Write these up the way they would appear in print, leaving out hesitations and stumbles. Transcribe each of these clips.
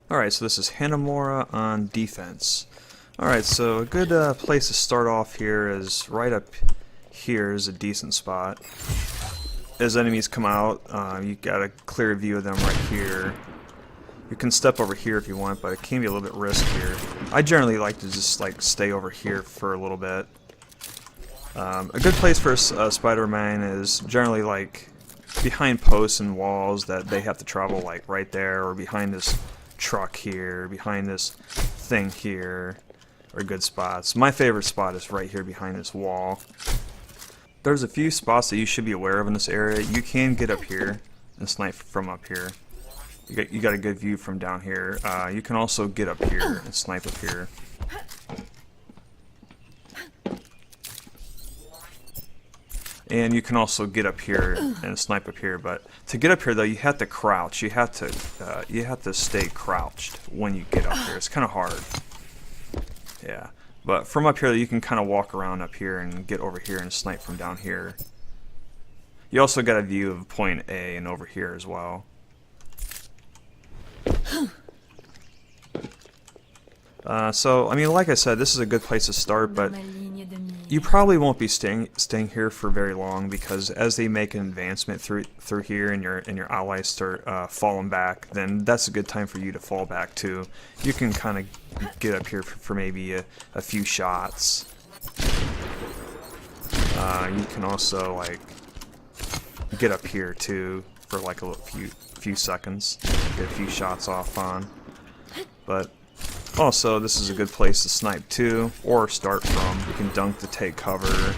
Alright, so this is hanamura on defense. Alright, so a good place to start off here is right up here is a decent spot. As enemies come out, you got a clear view of them right here. You can step over here if you want, but it can be a little bit riskier. I generally like to just stay over here for a little bit. A good place for a Spider-Man is generally behind posts and walls that they have to travel right there, or behind this truck here, behind this thing here, are good spots. My favorite spot is right here behind this wall. There's a few spots that you should be aware of in this area. You can get up here and snipe from up here. You got a good view from down here. You can also get up here and snipe up here. And you can also get up here and snipe up here, but to get up here though, you have to crouch. You have to stay crouched when you get up here. It's kind of hard. Yeah, but from up here you can kind of walk around up here and get over here and snipe from down here. You also got a view of point A and over here as well. So, I mean, like I said, this is a good place to start, but you probably won't be staying here for very long, because as they make an advancement through here and your allies start falling back, then that's a good time for you to fall back too. You can kind of get up here for maybe a few shots. You can also get up here too for a few seconds, get a few shots off on. But also, this is a good place to snipe too, or start from. You can dunk to take cover.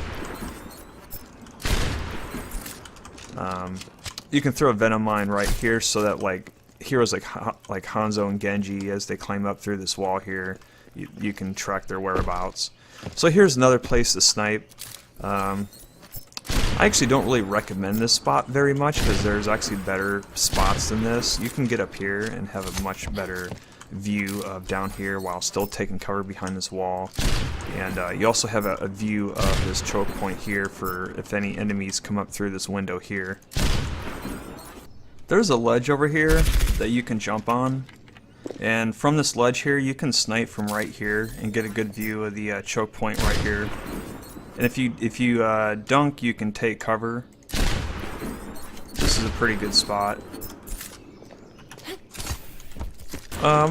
You can throw a venom mine right here, so that heroes like Hanzo and Genji, as they climb up through this wall here, you can track their whereabouts. So here's another place to snipe. I actually don't really recommend this spot very much, because there's actually better spots than this. You can get up here and have a much better view of down here while still taking cover behind this wall, and you also have a view of this choke point here for if any enemies come up through this window here. There's a ledge over here that you can jump on, and from this ledge here you can snipe from right here and get a good view of the choke point right here. And if you dunk, you can take cover. This is a pretty good spot.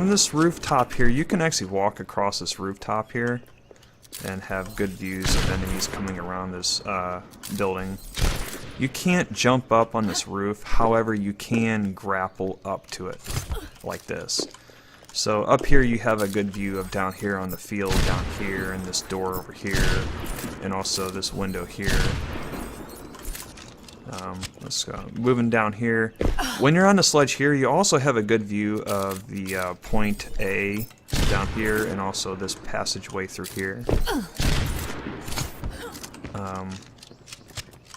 This rooftop here, you can actually walk across this rooftop here and have good views of enemies coming around this building. You can't jump up on this roof, however you can grapple up to it like this. So up here you have a good view of down here on the field down here, and this door over here, and also this window here. Let's go. Moving down here. When you're on the sledge here, you also have a good view of the point A down here, and also this passageway through here.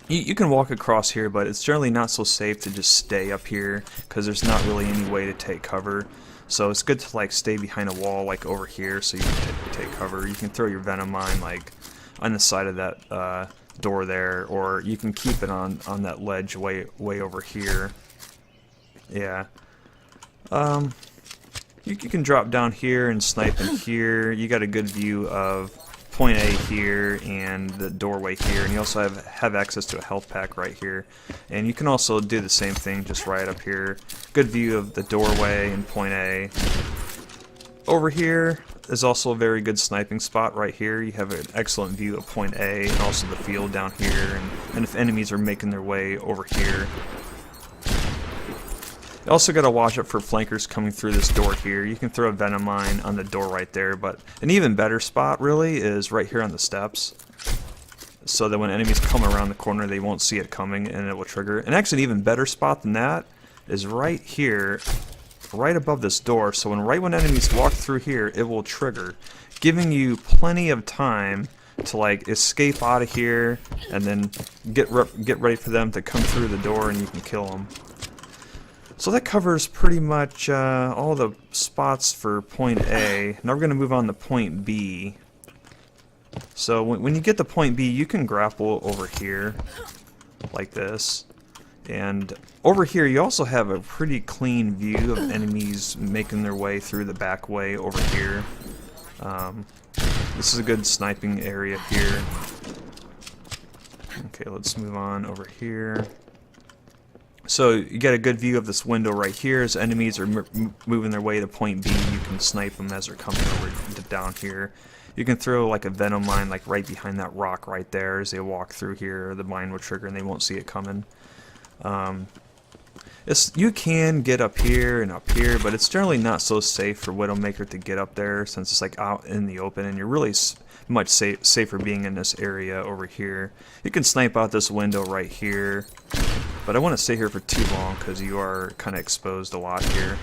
You can walk across here, but it's generally not so safe to just stay up here, because there's not really any way to take cover. So it's good to stay behind a wall over here, so you can take cover. You can throw your venom mine on the side of that door there, or you can keep it on that ledge way over here. Yeah. You can drop down here and snipe in here. You got a good view of point A here and the doorway here, and you also have access to a health pack right here. And you can also do the same thing just right up here. Good view of the doorway and point A. Over here is also a very good sniping spot right here. You have an excellent view of point A and also the field down here, and if enemies are making their way over here. You also got to watch out for flankers coming through this door here. You can throw a venom mine on the door right there, but an even better spot really is right here on the steps, so that when enemies come around the corner they won't see it coming and it will trigger. And actually an even better spot than that is right here, right above this door, so when enemies walk through here, it will trigger, giving you plenty of time to escape out of here, and then get ready for them to come through the door, and you can kill them. So that covers pretty much all the spots for point A. Now we're going to move on to point B. So when you get to point B, you can grapple over here like this, And over here you also have a pretty clean view of enemies making their way through the back way over here. This is a good sniping area here. Okay, let's move on over here. So you get a good view of this window right here. As enemies are moving their way to point B, you can snipe them as they're coming over down here. You can throw like a venom mine like right behind that rock right there as they walk through here. The mine will trigger and they won't see it coming. You can get up here and up here, but it's generally not so safe for widowmaker to get up there since it's like out in the open, and you're really much safer being in this area over here. You can snipe out this window right here, but I want to stay here for too long because you are kind of exposed a lot here.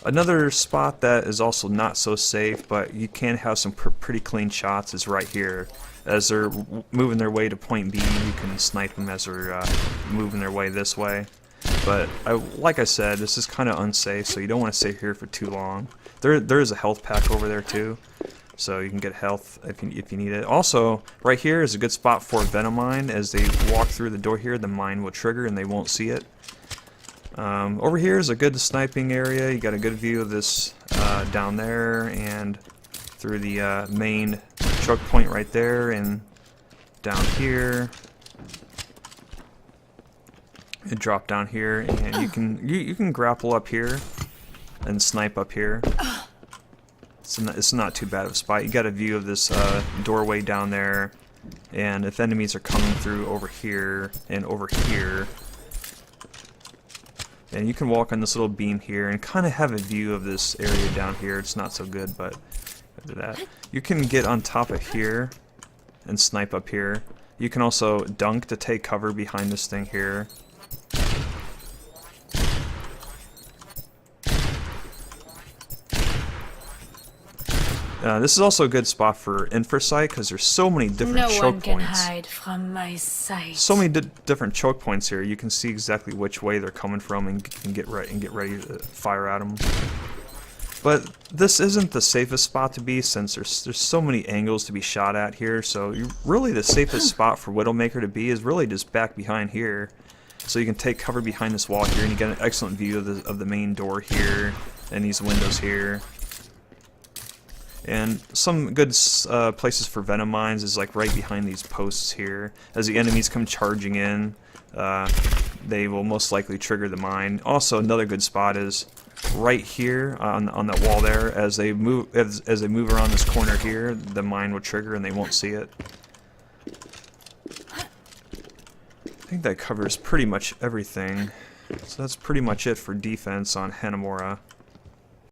Another spot that is also not so safe, but you can have some pretty clean shots, is right here. As they're moving their way to point B, you can snipe them as they're moving their way this way. But like I said, this is kind of unsafe, so you don't want to stay here for too long. There is a health pack over there too, so you can get health if you need it. Also, right here is a good spot for a venom mine. As they walk through the door here, the mine will trigger and they won't see it. Over here is a good sniping area. You got a good view of this down there and through the main choke point right there and down here. It dropped down here, and you can grapple up here and snipe up here. It's not too bad of a spot. You got a view of this doorway down there, and if enemies are coming through over here and over here, and you can walk on this little beam here and kind of have a view of this area down here. It's not so good, but after that, you can get on top of here and snipe up here. You can also dunk to take cover behind this thing here. This is also a good spot for infrasight because there's so many different choke points. Hide from my sight. So many different choke points here. You can see exactly which way they're coming from and get ready to fire at them. But this isn't the safest spot to be since there's so many angles to be shot at here. So really the safest spot for widowmaker to be is really just back behind here. So you can take cover behind this wall here and you get an excellent view of the main door here and these windows here. And some good places for venom mines is like right behind these posts here. As the enemies come charging in, they will most likely trigger the mine. Also, another good spot is right here on that wall there. As they move around this corner here, the mine will trigger and they won't see it. I think that covers pretty much everything. So that's pretty much it for defense on Hanamura.